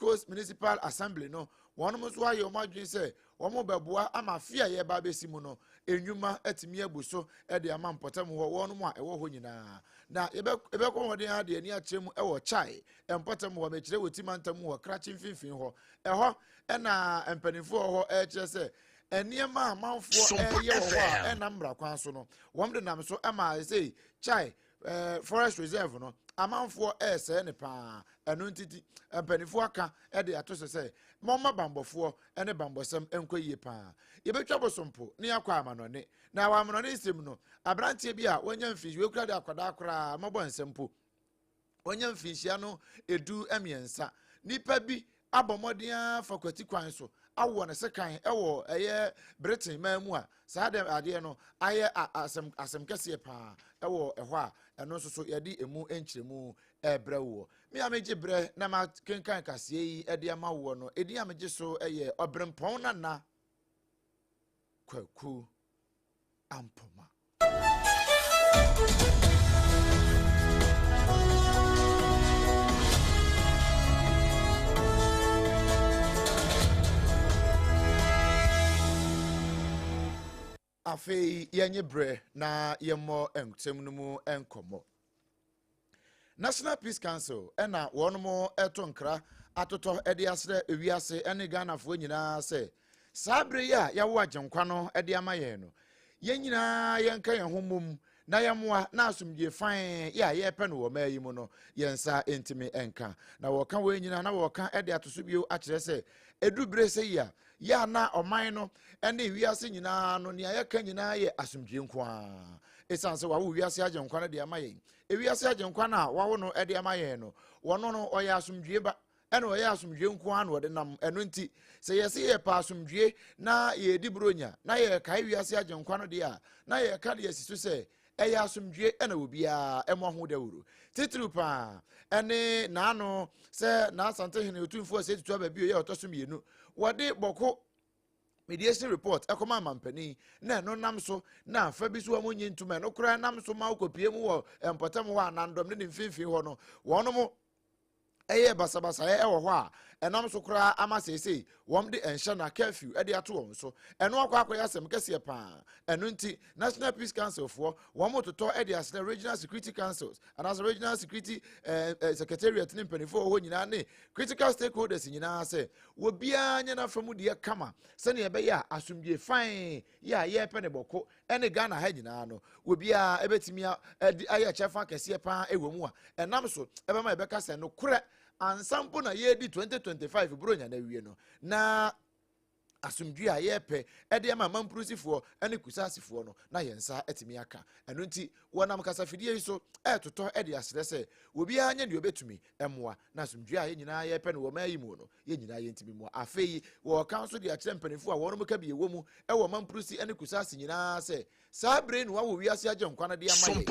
Coast Municipal Assembly no one mo so aye o madwen say wo mo beboa ama fia ye ba besi mu no enwuma atimi abuso e de ama mpotam ho wo no mo a e wo ho nyina na ebe ko hoden ade ani akyerem e wo chai mpotam ho me kire wotimantam ho krachi mfimfin ho e ho e na empanifo ho e kire say eniema amanfo e ye wo ho e na mbra kwan so no wo de nam so ama say chai forest reserve no amanfo se ne pa eno ntiti empanifo aka e de ato se momma bambofo ene bambosam enkoyie pa ye betwa bosompo ne akwa amanone na wa amanone nsem no abrantie bi a wonya mfishi we kura de akwada akora mabo nsempo wonya mfishia no edu emiensa nipa bi abomodia fakwati kwan so awo ne sekan ewo eye Britain mamu a saa dem ade no aye asem kese pa ewo eho a eno so yedi emu enkyeremu ebrewo mi ameje bre na ma kenkan kase yi ede amawo no edi ameje so eye obrempon na kwaku ampoma afei yenye bre na yemo entem no mu enkomo National Peace Council ena wonomo eto nkra atoto ede asre ewiase ene Ghanafo nyina se sabre ya yawo agenkwa no ede amaye no yenyina yenka yehomom na yamwa na asumdie fan ya yepe no wo mayi mu no yensa entimi enka na wo ka we nyina na wo ka ede atoso bio akire se edubre se ya na oman no ene wiase nyina no ne ayeka nyina ye asumdie nkwa esanse wa wo wiase agenkwa no de amaye wiase agenkwa na wawo no ede amaye no wono no oya asumdie ba ene oya asumdie nkwa na wode nam eno nti se yesi ye pa asumdie na ye di bronya na ye kai wiase agenkwa no de a na ye ka de yesisu se eya asumdie ena obia emo ho dawuru titru pa ene naano se na asante hene otumfo se tutu aba bio ye otosomienu wode boko mediation report ekoma mampani na no nam so na fa bi so amonye ntuma no kura nam so ma okopie mu wo empotam ho anandom ne mfimfin ho no wono mo eye basabasa ewo ho a enam so kura ama sesei wom de enhye na curfew e de ato won so eno akwa asem kese pa eno nti National Peace Council for wom toto e de asle regional security councils and as regional security secretariat ni mpanifo ho nyina ne critical stakeholders nyina se wo bia nya na famu de kama se ne ebe ya asumdie fine ya ye pe ne boko ene Ghana ha nyina no wo bia ebetimi aye chefa kese pa ewo mu a enam so ebe ma ebe ka se no kura ansampo na ye di 2025 bronya na wie no na asumdue a yepe ede ma mampurusifo ene kusasifo no na yensa etimi aka eno nti wonam kasafidie yiso etoto ede asrese obi anya de obetumi emoa na asumdue a yenyina yepe no wo mayi mu no yenyina yentimi mu afei wo council de akire mpanifo a wono ka bi ewo mu e wo mampurusi ene kusasi nyina se sabre no wo wiase age nkwana de amaye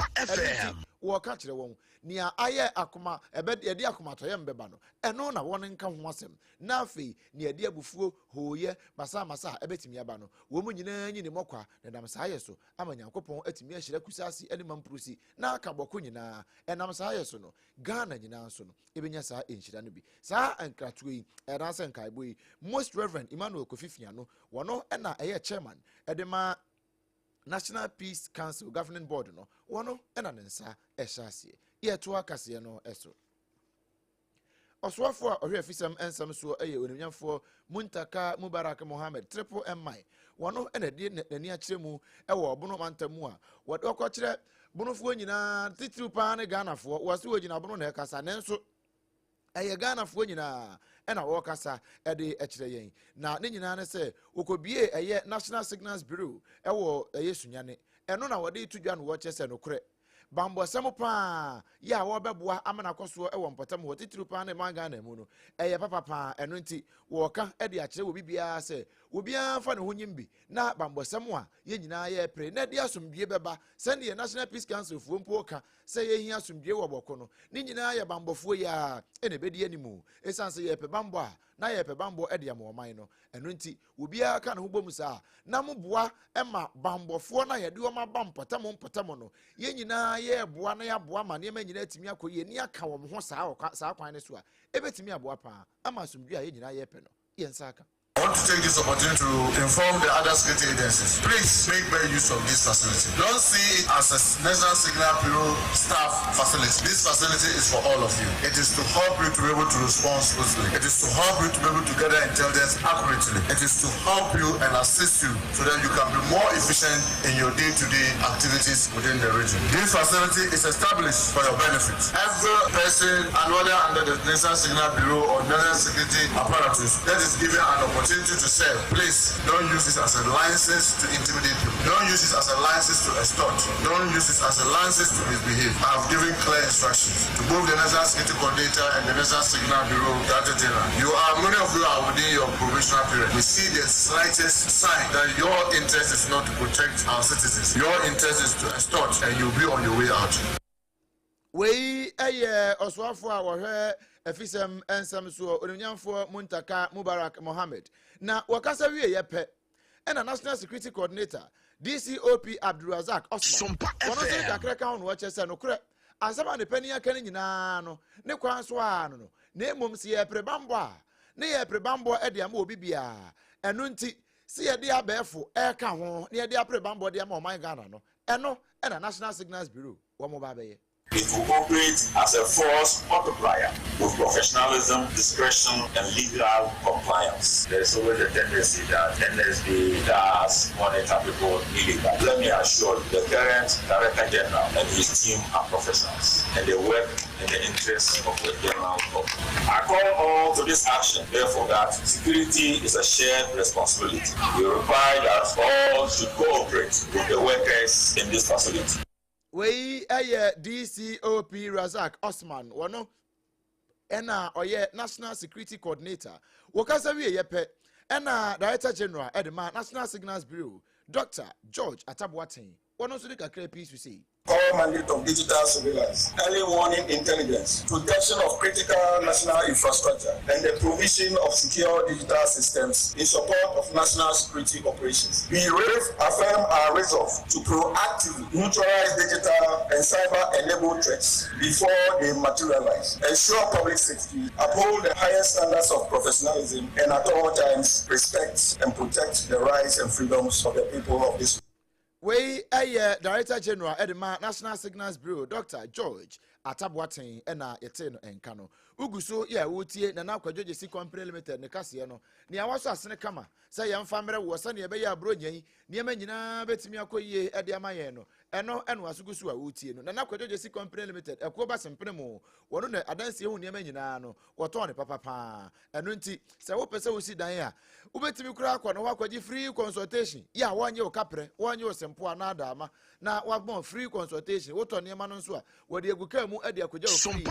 wo ka kire won nia aye akoma ebe de akoma to ye mbeba no eno na won nka ho asem na afei nia de abufuo hoye masa ebetimi aba no wo mu nyina nyi ne mokwa na dam sa aye so amanya nkopon atimi ahyira kusasi ene mampurusi na aka boko nyina enam sa aye so no Ghana nyina so no ebenya sa enhyira no bi sa ankratoe yi eranse nkaibo yi Most Reverend Emmanuel Kofifia no wono na eye chairman edema National Peace Council Governing Board no wono na nensa ehyasie ye to akase no eso Oswafo a ohwe afisam ensam so eye onimnyafo Muntaka Mubarak Mohammed Triple MI wono na de nani akire mu ewo obono mantamu a wode okokire bonofo nyina titiri pa ne Ghanafo wase wogina bono na ekasa nenso eye Ghanafo nyina ena wo kasa ede ekire yen na ne nyina ne se okobie eye National Signals Bureau ewo eye sunyane eno na wode itudwa no wo chese no kure bambo semopa ya wo beboa amana koso ewo mpotam ho titiri pa ne manga na mu no eye papa eno nti wo ka ede akire wo bibia se wo bia fa ne ho nyimbi na bambo semo a ye nyina ye pre na de asomdue beba se ne National Peace Council fuo mpo ka se ye hia asomdue wo boko no ne nyina ye bambofo ya ene bedi animu esanse ye pe bambo a na yɛ pɛ bambɔ ɛde ama ɔman no ɛno nti obiara ka ne ho bom saa na mo boa ɛma bambɔfoɔ na yɛde wɔn aba mpɔtam no yɛn nyinaa yɛ boa na yɛaboa ma nneɛma nyinaa tumi akɔ yie ni aka wɔn ho saa kwan ne so a ebetumi aboa paa ama asomdwe a yɛn nyinaa yɛ pɛ no yɛn nsa aka. I want to take this opportunity to inform the other security agencies. Please make better use of this facility. Don't see it as a National Signal Bureau staff facility. This facility is for all of you. It is to help you to be able to respond swiftly. It is to help you to be able to gather intelligence accurately. It is to help you and assist you so that you can be more efficient in your day-to-day activities within the region. This facility is established for your benefit. Every person and whether under the National Signal Bureau or National Security apparatus that is given an opportunity to serve, please don't use this as a license to intimidate people. Don't use this as a license to extort. Don't use this as a license to misbehave. I have given clear instructions to both the National Security Coordinator and the National Signal Bureau Director General. Many of you are within your probationary period. We see the slightest sign that your interest is not to protect our citizens. Your interest is to extort, and you'll be on your way out. We oswafo a wohwe efisem ensam so onimnyamfo Muntaka Mubarak Mohammed na wakasa wie yepe ena National Security Coordinator DCOP Abdulrazak Osman wono se kakreka hono wachese no kure asaba ne pani aka ne nyina no ne kwan so a no na emom se ye prebambo a ne ye prebambo e de ama obi bia eno nti se ye de abefo e ka ho ne ye de prebambo de ama o man Ghana no eno ena National Signals Bureau wo mo ba be ye. It will operate as a force multiplier with professionalism, discretion, and legal compliance. There's always a tendency that NSB does monitor people illegal. Let me assure you, the current Director General and his team are professionals, and they work in the interests of the general public. I call all to this action, therefore, that security is a shared responsibility. We require that all should cooperate with the workers in this facility. We DCOP Razak Osman wono ena oye National Security Coordinator wakasa wie yepe ena Director General edema National Signals Bureau Dr. George Atabuaten wono so de kakra piece we say core mandate of digital surveillance, early warning intelligence, protection of critical national infrastructure, and the provision of secure digital systems in support of national security operations. We affirm our resolve to proactively neutralize digital and cyber-enabled threats before they materialize, ensure public safety, uphold the highest standards of professionalism, and at all times respect and protect the rights and freedoms of the people of this. We Director General Edema National Signals Bureau Dr. George Atabuaten ena yete no enkano uguso ya wotie na na kwadwoje si company limited ne kase no ne awaso asene kama say yemfa mere wo sa ne be ya bro nyan ne ma nyina betimi akoyie ede amaye no eno asugusu a wotie no na kwadwoje si company limited ekoba sempene mo wono na adanse hu ne ma nyina no woto ne papa eno nti se wo pese wo si dan a ubetimi kura akọ no wakwaji free consultation ya wanye o kapre wanye o sempo anada ama na wagbon free consultation woto ne ma no nso a wode eguka mu ade akogya free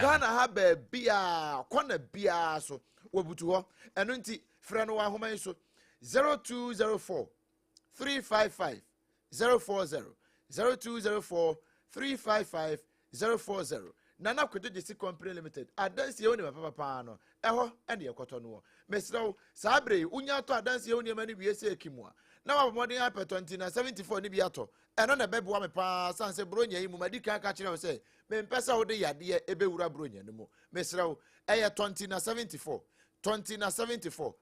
Ghana ha ba bia kona bia so wobutu ho eno nti frɛ no wa homan so 0204 355 040 0204 355 040 Nana Kwedo si company limited adansi ye woni papa no eho ene yekoto no mesrew sabre unya to adansi ye woni mani wie se ekimua na wabomodin apɛ 2074 ni bi ato eno na beboa me pa sanse bronya yi mu madika ka kire se me mpesa wo de yade ebewura bronya no mu mesrew eye 2074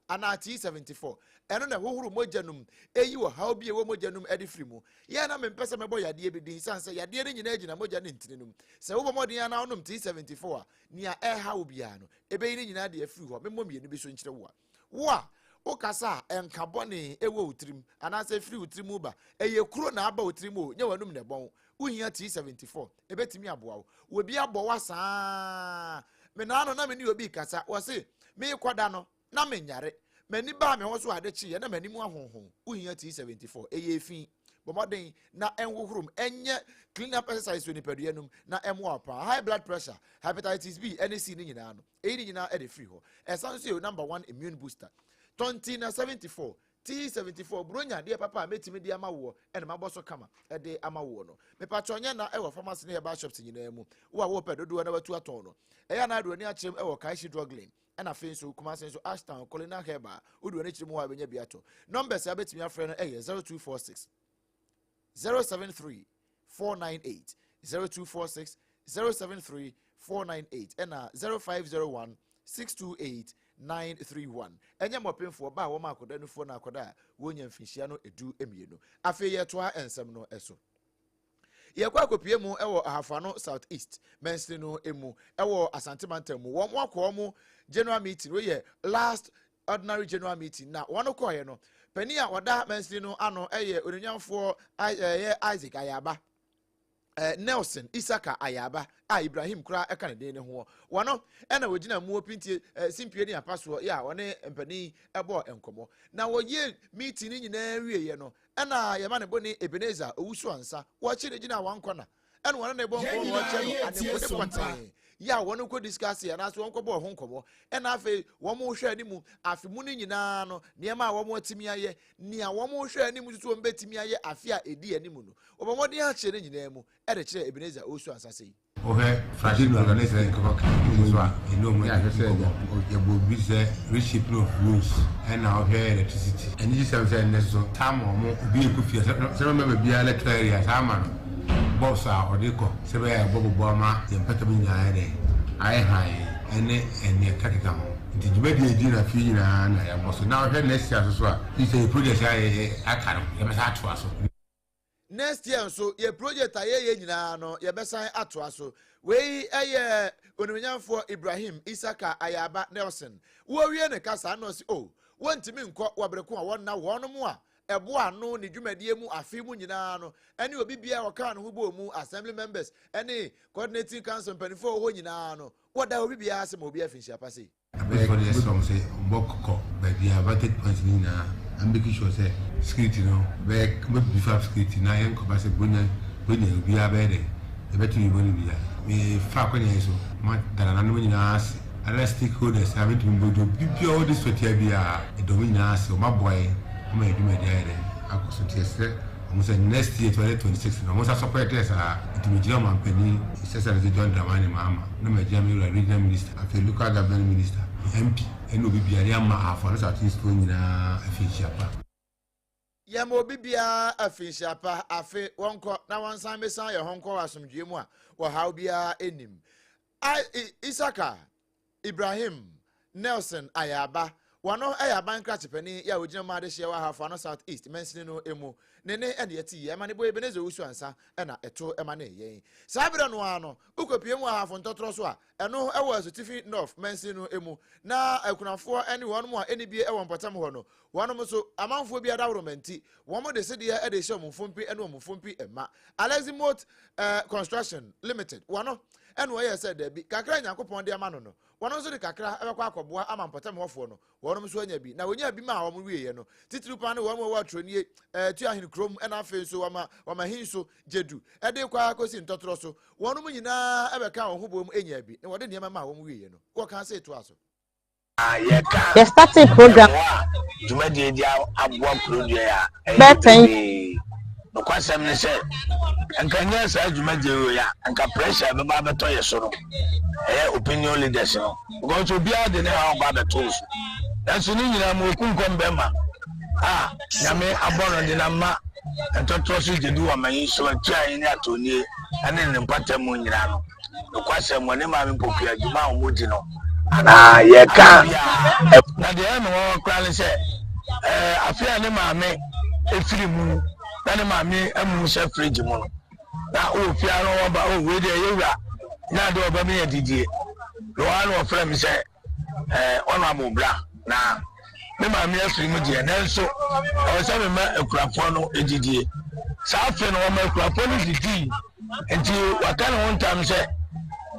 ana T74 eno na hohuru mojanum eyi wo haw bi e wo mojanum edi frimu ye na me mpesa mebo yade bi din sanse yade ni nyina agina moja ne ntinenum se wo bomodin ana onum T74 a nia e haw bia no ebeyi ni nyina de afiri ho memmo mienu bi so nkyere wo a okasa enkabone ewo utrim anase free utrim ba eye kuro na aba utrim o nye wanum ne bon uhia T74 ebetimi aboa wo bi abo wasa me na no na me ni obi kasa wo se me kwada no na me nyare mani ba me ho so ade chi ye na mani mu ahonhon uhia T74 eye fi bomoden na enwohrum enye clean up exercise when peduanum na emo apa high blood pressure hepatitis B NC ni nyina no eyi ni nyina e de free ho esanso number 1 immune booster 2074 T74 bronya de papa metimi de amawo ene maboso kama e de amawo no me patronya na e wo pharmacy ne ba shops nyina mu wo a wo pedodo na watu aton no e ya na adro ni achem e wo Kaishi drug lane and a fin so come so Ashtown, Colina Heba, who do any more when you be at all. Numbers I bet me a friend 0246 073 498 0246 073 498 and 0501 628 931. Enya mopin for ba wo ma akoda no fo na akoda wonya mfinhia no edu emienu. Afi ye toa ensem no eso. Ye kwa kopie mu ewo ahafano South East Menstri no emu ewo Asante Mantam mu wo akọ mu general meeting we ye last ordinary general meeting na wono koye no pani a oda Menstri no ano eye onunyamfo Isaac Ayaba Nelson Isaka Ayaba Ibrahim kura eka ne den ho wono ena wogina mu opintie simpie ni apaso ya wone empani ebo enkomo na wo ye meeting ni nyina wieye no ena ye ma ne boni Ebenezer owusu ansa wo chire gina wankona ena wona ne bo wo che no ane ko kwatan ya wona ko discuss ya na so won ko bo ho nkomo ena afi wo mo hwe animu afi mu ni nyina no ne ma wo mo timi aye nia wo mo hwe animu tutu mo betimi aye afi a edi animu no obo mo de a chere nyina mu e de chere Ebenezer owusu ansa sei okay fragile organization ko ka ino mo ya say ya bo bi say receipt of rules and now here electricity and this is say so time mo obi ko fi say remember bi electric area sama boss a odiko say be ya bobo ma ya mpata bi nya ere ai hai ene katika mo nti jibedi edi na fi na ya boss now here next year so this is a project akara ya be sa to aso next year so ye project aye nyina no ye besan ato aso we eye onunyamfo Ibrahim Isaka Ayaba Nelson wo wie ne kasa no si wontimi nkọ wabreko a wonna wono mu a ebo ano ne dwumadie mu afi mu nyina no ene obi bia waka no hubo mu assembly members ene coordinating council mpanifo ho nyina no woda obi bia asem obi afinhia pase for the some say mbokko by the advantage points ni na I'm making sure say security no be before security na yen ko ba se bonya obi abede e betu ni boni bia me fa ko ni so ma dara na no nyina as other stakeholders having to be all this what bia e do nyina as o ma boy o ma eduma there akoso tiese o say next year 2026 no mo sa support this it me jam am pani se se the John Dramani mama no me jam regional minister afi local government minister MP eno bibia ya ma afọ South East nyina afinhia ya mo bibia afinhia pa afi wonko na wansan mesan ye honko asomdwe mu a wo haw bia enim Isaka Ibrahim Nelson Ayaba wano Ayaba nkrachepani ya ogina ma de hye wa hafo no South East Menstri no emu nene ene yeti ye ma ne boy Ebenezer wusu ansa ena eto ema na yen sabira no ano ukopie mu hafo ntotro so a eno ewo asutifi North Menstri no emu na akunafo ene won mu a ene bie ewo mpatam ho no wonom so amanfo bia da woromenti womo de se de e de hye omfompi ene omfompi ema Aleximot Construction Limited wono ene wo ye said bi kakra nyakopon de ama no wono so de kakra ebekwa akoboa ama mpatam hofo no wonom so anya bi na wonya bi ma womo wiye no titiri pa ne womo wa tronie tu ahin krom ena afi so wama hinso jedu e de kwa akosi ntotoro so wonom nyina ebeka wo hobom enya bi ne wode niam ma womo wiye no wo kan say to aso the starting program jumadi dia abua program ya better no kwasem ne se anka nya sa jumadi ya anka pressure be ba beto ye so no opinion leaders no go to bia de ne ha ba beto so dan so ni nyina mo kunkom be ma nyame abono de na ma ntotro so jedu wa man so tia ni atoni ane ne mpatam nyina no kwasem woni ma me pokua juma o modi no na ye ka na de no kwale se afia ne ma me efiri mu na ne ma me amu se fridge mu no na o fia no ba o we de yewura na de oba me yadidie lo anu ofra mi se ono amobra na me ma me afiri mu die na nso o se me ma ekurafo no edidie sa afre no ma ekurafo no didi enti waka no ntam se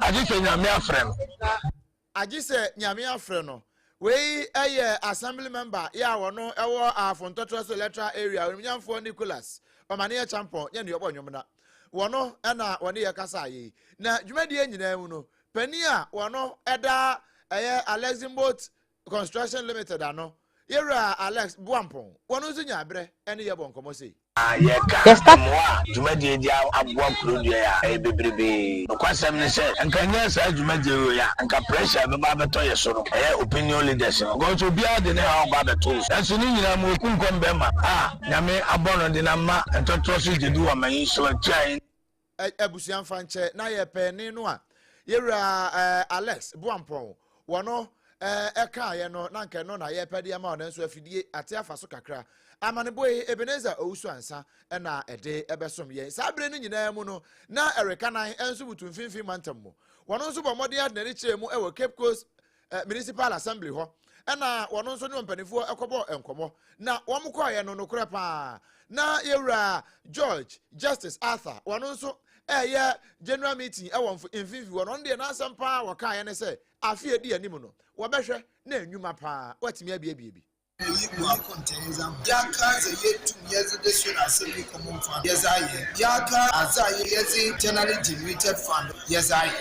adi fe nyame afre no agise nyame afre no we eye assembly member ya wono ewo afontotro so electoral area onimnyamfo Nicholas omane champion ye ne yobo nwomna wono na wone ye kasa yi na dwumadie nyina mu no pani a wono eda eye Aleximot Construction Limited ano Yera Alex Buampong. One who's in Yabre, any Yabon Comosi. Yeka Jumadi Abwa Prudia, a baby. No question said, and can you say Jumadi and can pressure the Babato Soro, opinion leaders. Go to be out the now about the tools. And soon you know, we couldn't come Bema. Yame Abon Dinama and Totrosi to do a man so a chain. Ebusian Fanche, na ye penny noa. Yera Alex Buampong. One eka ye no nanke no na ye pedi ama on so afidie ate afaso kakra. Amane boy Ebenezer Owusu ansa na ede ebesom ye. Sabre no nyina mu no na Erekanan enso butu mfimfim mantam mu. Wono nso bomode ad na ri kire mu ewo Cape Coast Municipal Assembly ho. Na wono nso ne mpanifo ekobo enkomo. Na womkọ ye no nokure pa. Na yewura George Justice Arthur wono nso general meeting mfimfim wono de na asampa waka ye ne se afie di anim no. Wo behwe na enwuma pa. Watimi abie Yaka ze yetu yezi desuna assembly common fund yezaye yaka azaye yezi generally generated fund yezaye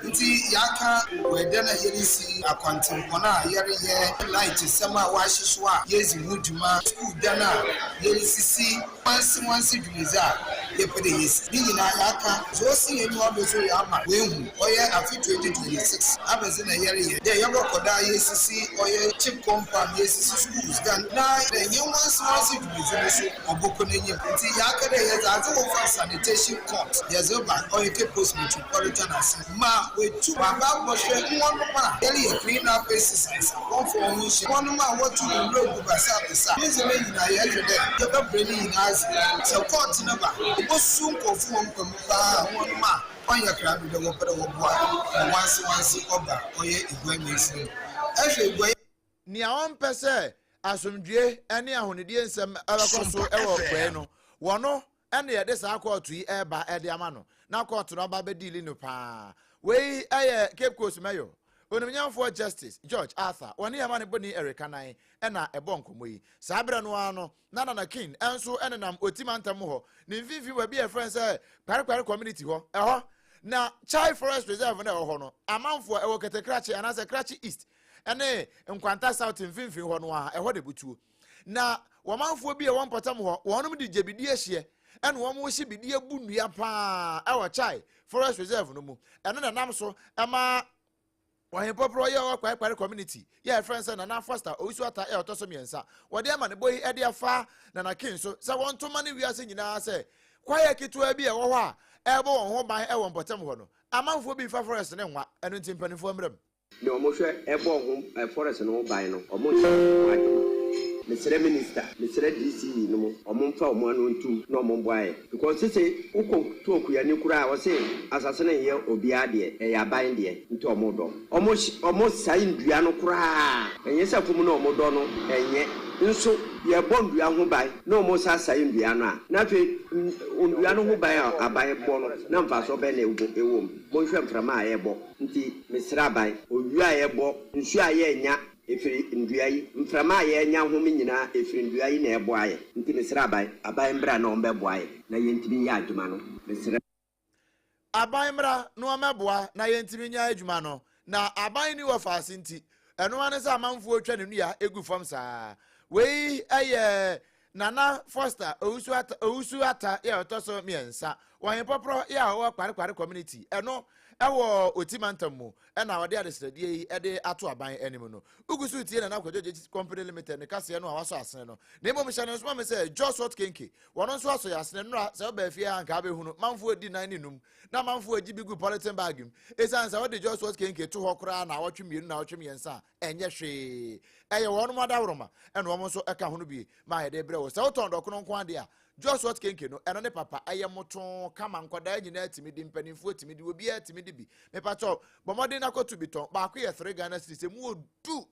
nti yaka wedana yerisi akwantin kona yere ye light sema wahishwa yezi muduma school dana yerisi once dumiza yepede yesi nina yaka zosi yenu obezo yama wehu oye afi 2026 abeze na yere ye de yogo koda yesi oye chip compound yesi Gan na the humans was it with Oboko Nanyim. Yaka has over sanitation court. There's over or you can post metropolitan as ma with 2 about was 1 man. Daily clean up exercise. One for one man what to know over South. Here's a lady in a year today. The brain in us. So court number. It was soon performed from 1 man. On your crab with the water of water. Once over or ye Igwe. Actually, Nia on pese. Asomdwe ene ahonedie nsem abakoso ewo kwe no wono ene ye de sa court yi eba ede ama no na court no ba be deal no pa we Cape Coast mayor onimnyamfo Justice George Arthur woni ya mane boni Erekanan ena ebonkomo yi sabra no ano na king enso ene nam otimantam ho ni mfifi wa bi e friend say kware community ho eho na Chai Forest Reserve na eho no amanfo ewo ketekrachi anase krachi east ene nkwanta south mfimfin ho no a eho de butuo na womanfo bi e won potam ho wonum de jebidi ahye ene wo mo hye bidi abu nua pa ewo Chai Forest Reserve no mu ene na nam so ema wahin popro ye wa kware community ye friends na foster Owusu ata e otoso miensa wode ama ne boy e de afa na king so se won to mane wiase nyina se kwaye kitua bi e wo ho a ebo won ho ban e won potam ho no amanfo bi fa forest ne nwa eno ntimpanifo mrem ne omohwe ebo ho forest no ban no omo Mr. Minister, Mr. DC, no, or Mumfa, 1 or 2, no Mumbai. Because they say, Uko, Toku, and Nukura, or say, assassin here, or Biadi, a bind here, into a modo. Almost saying Biano cry, and yes, a Fumuno Modono, and yet, so you are born Biano by, no more saying Biana. Nothing, Biano who buy a buy a bono, Nampas or Bene, a womb, Bonsham from my ebo, Mr. Rabbi, or you are a bo, and sure I Efiri nduai mframa ye nya home nyina efiri nduai na eboaye nti mesra abai mbra na ombeboaye na yentimi nya adwuma no mesra abai mbra no omeboa na yentimi nya adwuma no na abai ni wo faase nti eno ane se amanfo otwa ne nua egu fam saa wei Nana Foster Owusu ata ya otoso miensa wahin popro ya wo kware community eno ewo otimantam mu na wode adesradie ede ato aban anim no ugusu tie na kwadjo company limited ne kase no awaso asene no na emo mhya no so me say Joseph Kenke wono so aso ya asene no se ba afia anka be hunu manfo edi nan ninum na manfo agi bigu politin bagim esan sa wode Joseph Kenke to hokra na awotwe mienu na awotwe miensa enye hwe eye wono madawroma eno wo so eka hunu bi ma hede bre wo se oton dokono nko ade a Joseph Kenke no eno ne papa ayemoto kama nkwada nyina atimi di mpanimfo atimi di obi atimi di bi me pato bomode na kotu biton ba ko ye 3 Ghana cedis se mu odu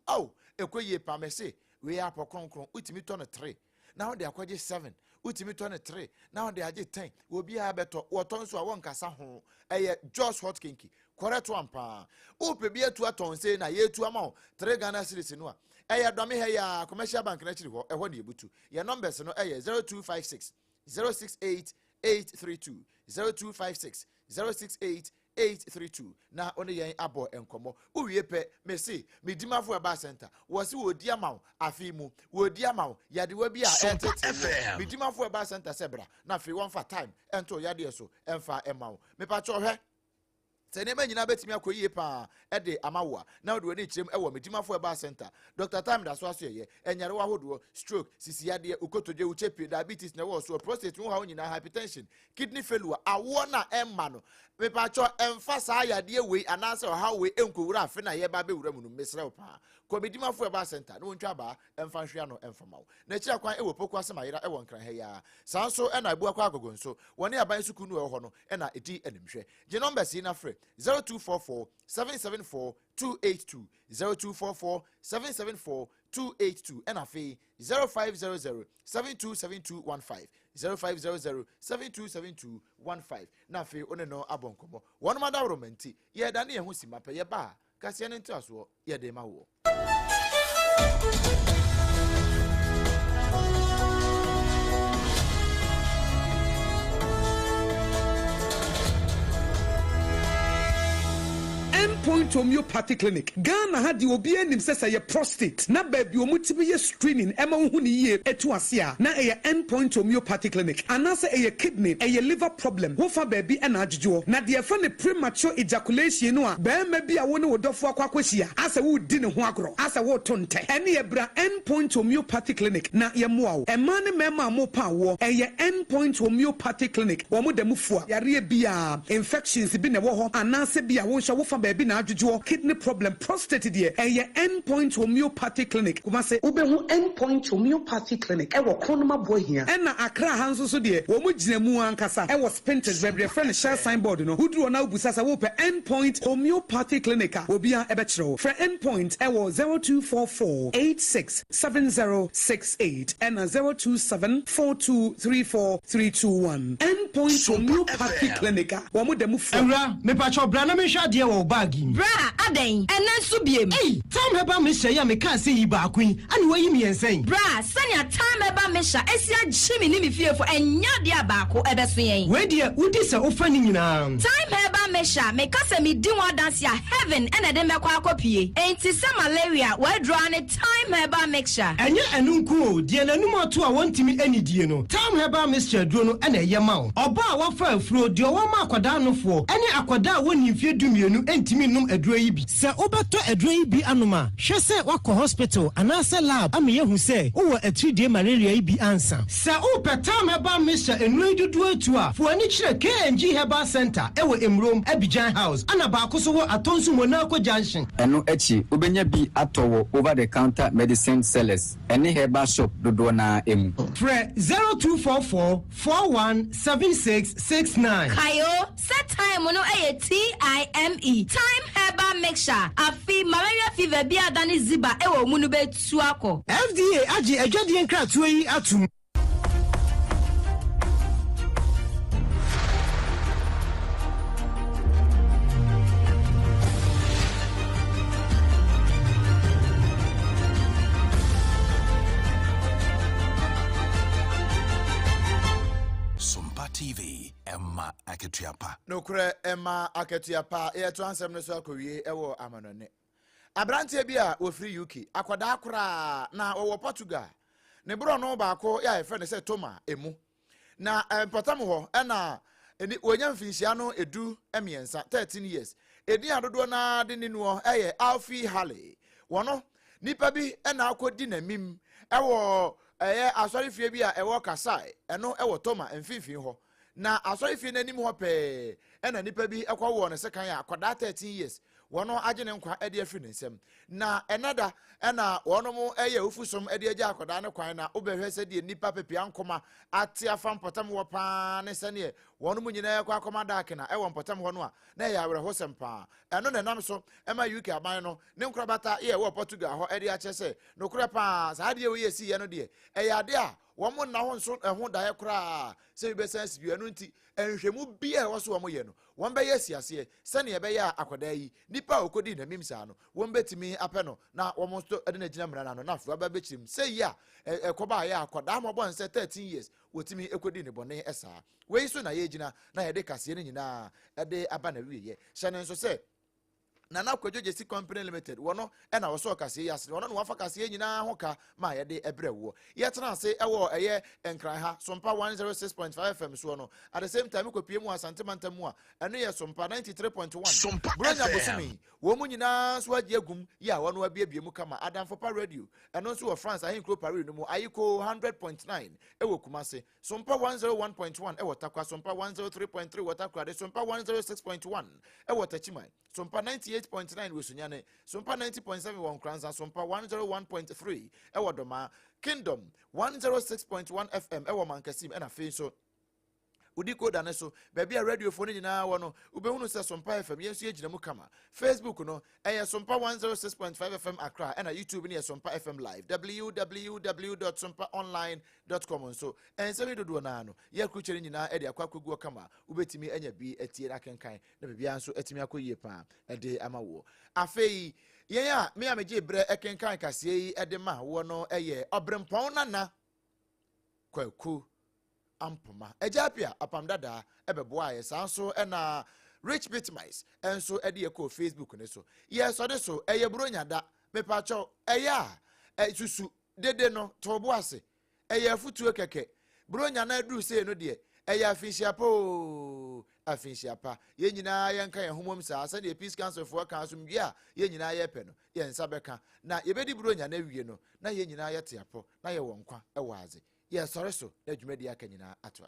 ekoye pamese we apo kronkron utimi to no 3 now they akwaje 7 utimi to no 3 now they aje 10 obi a beto woton so a wonkasa ho eye Joseph Kenke correct one pa upe bi atu aton se na ye tu ama 3 Ghana cedis no a eye dome he ya commercial bank na chiri ho eho na ebutu ye numbers no eye 0256 068 832 0256 068 832 na one yen abo enkomo uwie pe me se medimafo eba center wo se wo di amaw afi mu wo di amaw yade wa bi a etete medimafo eba center sebra na afi won fa time ento yade so emfa emaw me pa cho hwe Tenema nyina betimi akoyie pa ede amawa na odo ni chirem ewo medimafo eba center Dr. Time da so aso ye enyare wa hodo stroke sisiade ukotodwe uchepi diabetes na wo so prostate wo ha nyina hypertension kidney failure awo na emma no me pa cho emfa sa yade we anase ha we enkowura afi na ye ba be wura mu no mesrew pa ko medimafo eba center no ntwa ba emfa hwea no emfamawo na kira kwan ewo pokwa semayira ewo nkran ha ya sanso ena abu akwa agogo nso woni aban suku nu ho no ena edi enimhwe je numbers na free 0244 774 282 0244 774 282 and afi 0500 727215 0500 727215 na afi one no abonkomo one mother romanti ye da na ye hu simape ye ba kase ne ntaso ye de ma wo Point homeopathy clinic Ghana had obi anim sesa ye prostate na baby omutibi ye screening ema hu ni ye etu ase a na ye endpoint homeopathy clinic anase ye kidney ye liver problem wo fa baby na adjojo na de fa ne premature ejaculation no a ba ma bi a wo ne wodofo akwakwahia ase wo di ne ho agro ase wo tonte ene ye bra endpoint homeopathy clinic na ye moa wo ema ne mema mo pa wo ye endpoint homeopathy clinic wo mo damufu a yare bia infections bi ne wo ho anase bia wo hwa wo fa baby na adjojo kidney problem prostate de ye endpoint homeopathy clinic kuma se ubehu endpoint homeopathy clinic e wo kronoma bohia e na akra hanso so de wo mo ginamu ankasa e wo spintex bebre friend share signboard no huduro na ubusasa wo pe endpoint homeopathy clinic a obi a ebe kire wo for endpoint e wo 0244 867068 and 0274234321 endpoint homeopathy clinic wo mo demu fu Ewra me pa cho bra na me hwa de wo bag bra aden enanso biem time heba me hye ya me ka se yi ba akun ani wayi me yensen bra sanya time heba me hya esia gyimi ni me fiefo enya de abako ebeso yen we de udi se ofa ni nyina time heba me hya me ka se me di wa dance ya heaven ena de me kwa akopie enti se malaria we draw ne time heba mixture enye enunku o de nanum ato a wontimi anidie no time heba mixture duro no ena ye ma o oba a wafa afuro de o ma akwada nofo ene akwada woni mfie dumienu entimi num aduro yi bi se obato aduro yi bi anoma hwe se wakọ hospital anase lab ame yehu se wo atridie malaria yi bi ansa se o petam heba mixture enu dudu atu a fo ani kire KNG Herbal Center ewo Emrom Abidjan House ana ba akoso wo atonsu Monaco Junction eno echi obenya bi atowo over the counter medicine sellers ene herbal shop dodo na emu Fre 0244 417669 kayo set time no TIME time herbal mixture afi malaria fever bi adani ziba ewo mu no betu akọ FDA agi adwadie nkratoa yi atum SOMPA TV Emma Aketiapa nokure Emma Aketiapa ye to ansem no so akowie ewo amanone Abrante bi a ofri UK akwada akora na wo Portugal ne bro no ba ko ya efe ne se Toma emu na potam ho na eni wonya mfinhia no edu emiensa 13 years edi adodo na de ninu eye Alfie Halley wono nipa bi na akodi na mim ewo asori fie bi a ewo Kasai eno ewo Toma mfinfin ho na asori fie nanim ho pe na nipa bi ekwawo ne sekan ya akwada 13 years wono agene nkwa ede afri nsem na enada na wono mo eye ofusom ede agya akwada ne kwan na obehwe se de nipa pepia nkoma ate afam potam wo pa ne sene wono mo nyina yakwa akoma dak na ewo potam ho no a na ya were hosem pa eno ne nam so ema UK aban no ne nkra bata ye wo Portugal ho ede ache se no kra pa sa de we yesi ye no de eye ade a wɔn na ho nso ɛho daeɛ koraa sɛ bi bɛsan si bi ɛno nti nhwɛmu bi a ɛwɔ so wɔn yɛ no wɔn bɛyɛ siaseɛ sɛnea ɛbɛyɛ a akwadaa yi nipa a okodi n'anim saa no wɔn bɛtumi apɛ no na wɔn nso ɛde na gyina mmara no na afei aba bɛkyerɛ mu sɛ yi a ɛkɔba ayɛ akwadaa ma ɔbɔ nsɛ 13 years wɔtumi ekodi ne bɔne ɛsaa wei so na yɛgyina na yɛde kaseɛ no nyinaa ɛde aba na wiyɛ hyɛ ne nso sɛ Nana Kwadwo Jesi Company Limited wono ɛna wɔsɔ kaseɛ yasre wono no wafa kaseɛ nyinaa ho ka ma yɛde ɛbrɛ wo yɛtena ase ɛwɔ ɛyɛ nkran ha Sompa 106.5 FM so no at the same time kopie mu asante mantam mu a ɛno yɛ Sompa 93.1 Bronya Bosumi wo mu nyinaa so agye agum ya wono abiebie mu kama Adamfopa Radio ɛno nso wɔ France ahenkro Paris no mu ayiko 100.9 ɛwɔ Kumase Sompa 101.1 ɛwɔ Takwa Sompa 103.3 wɔ Takwa de Sompa 106.1 ɛwɔ Tachiman Sompa 98.9 Wisunyane, Sompa 90.7 won Kranza, Sompa 101.3 Ewa Doma, Kingdom 106.1 FM Ewa Mankasim and a face so Udiko daneso, baby a radio phone in our no, Ubunu says Sompa FM, yes, you kama. Facebook no, Sompa 106.5 FM Accra, and a YouTube near Sompa FM Live, www.sompaonline.com. So, and so we do nano, ya kuchering in our area, Kwaku Kama, Ubetimi and ya be a tear I can kind, the Bianso etimiako yepa, a day amawo. Afei, yeah, me a meji bre eken kan kasiye edema, wono eye, OBREMPONG na Kwaku. Ampoma ejapia apamdada ebeboa yesanso ena rich BITMISE enso ede ko Facebook ne so yes ode so eye bronyada mepacho eya susu dede no tobo ase eye afutuo keke bronya na adu se no de eye afinsiapa ye nyina ye nka ye homom sa asa de peace council for kan so mwie a ye nyina ye pe no ye nsa beka na ye bedi bronya na wie no na ye nyina ye teapo na ye wonkwa ewaze yes sorry so na dwumadi aka nyina ato